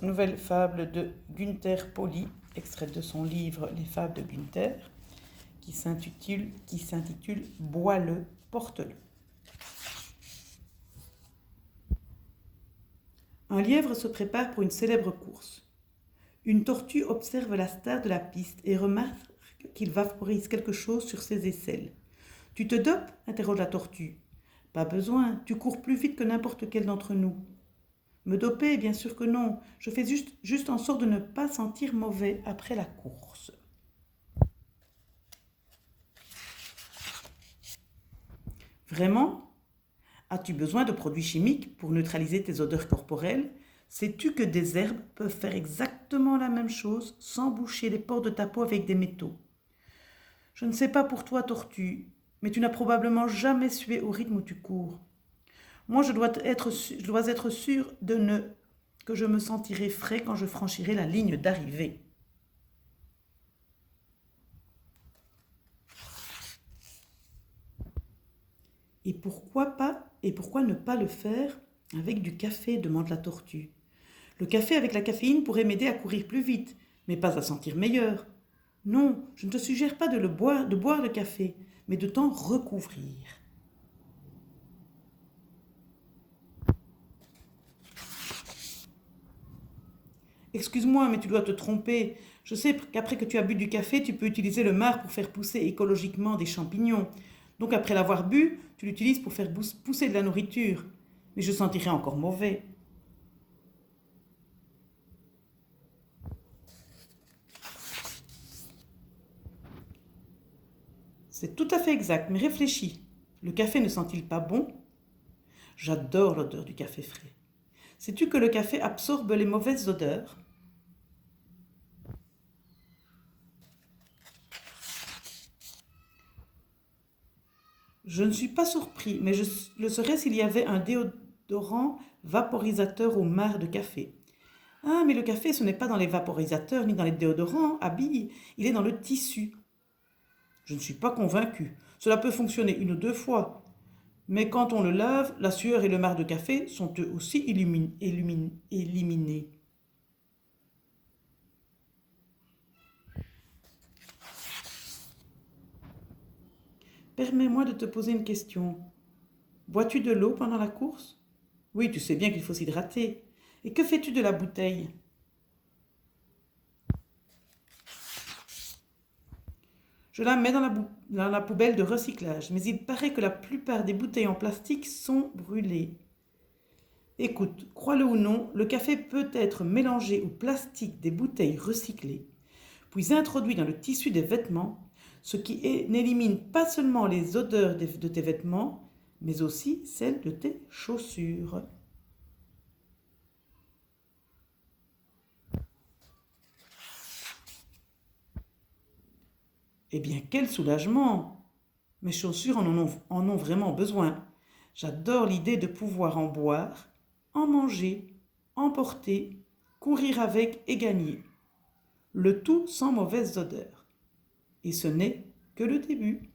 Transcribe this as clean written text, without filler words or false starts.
Nouvelle fable de Günther Pauli, extraite de son livre Les fables de Günther, qui s'intitule Bois-le, porte-le. Un lièvre se prépare pour une célèbre course. Une tortue observe la star de la piste et remarque qu'il vaporise quelque chose sur ses aisselles. « Tu te dopes ?» interroge la tortue. « Pas besoin, tu cours plus vite que n'importe quel d'entre nous. » Me doper, bien sûr que non. Je fais juste en sorte de ne pas sentir mauvais après la course. Vraiment ? As-tu besoin de produits chimiques pour neutraliser tes odeurs corporelles ? Sais-tu que des herbes peuvent faire exactement la même chose sans boucher les pores de ta peau avec des métaux ? Je ne sais pas pour toi, tortue, mais tu n'as probablement jamais sué au rythme où tu cours. Moi, je dois être sûr que je me sentirai frais quand je franchirai la ligne d'arrivée. Et pourquoi ne pas le faire avec du café ? Demande la tortue. Le café avec la caféine pourrait m'aider à courir plus vite, mais pas à sentir meilleur. Non, je ne te suggère pas de boire le café, mais de t'en recouvrir. Excuse-moi, mais tu dois te tromper. Je sais qu'après que tu as bu du café, tu peux utiliser le marc pour faire pousser écologiquement des champignons. Donc après l'avoir bu, tu l'utilises pour faire pousser de la nourriture. Mais je sentirais encore mauvais. C'est tout à fait exact, mais réfléchis. Le café ne sent-il pas bon ? J'adore l'odeur du café frais. Sais-tu que le café absorbe les mauvaises odeurs ? Je ne suis pas surpris, mais je le serais s'il y avait un déodorant vaporisateur au marc de café. Ah, mais le café, ce n'est pas dans les vaporisateurs ni dans les déodorants, habille, il est dans le tissu. Je ne suis pas convaincu. Cela peut fonctionner 1 ou 2 fois. Mais quand on le lave, la sueur et le marc de café sont eux aussi éliminés. Permets-moi de te poser une question. Bois-tu de l'eau pendant la course ? Oui, tu sais bien qu'il faut s'hydrater. Et que fais-tu de la bouteille ? Je la mets dans la poubelle de recyclage, mais il paraît que la plupart des bouteilles en plastique sont brûlées. Écoute, crois-le ou non, le café peut être mélangé au plastique des bouteilles recyclées, puis introduit dans le tissu des vêtements, ce qui n'élimine pas seulement les odeurs de tes vêtements, mais aussi celles de tes chaussures. Eh bien, quel soulagement! Mes chaussures en ont vraiment besoin. J'adore l'idée de pouvoir en boire, en manger, en porter, courir avec et gagner. Le tout sans mauvaise odeur. Et ce n'est que le début.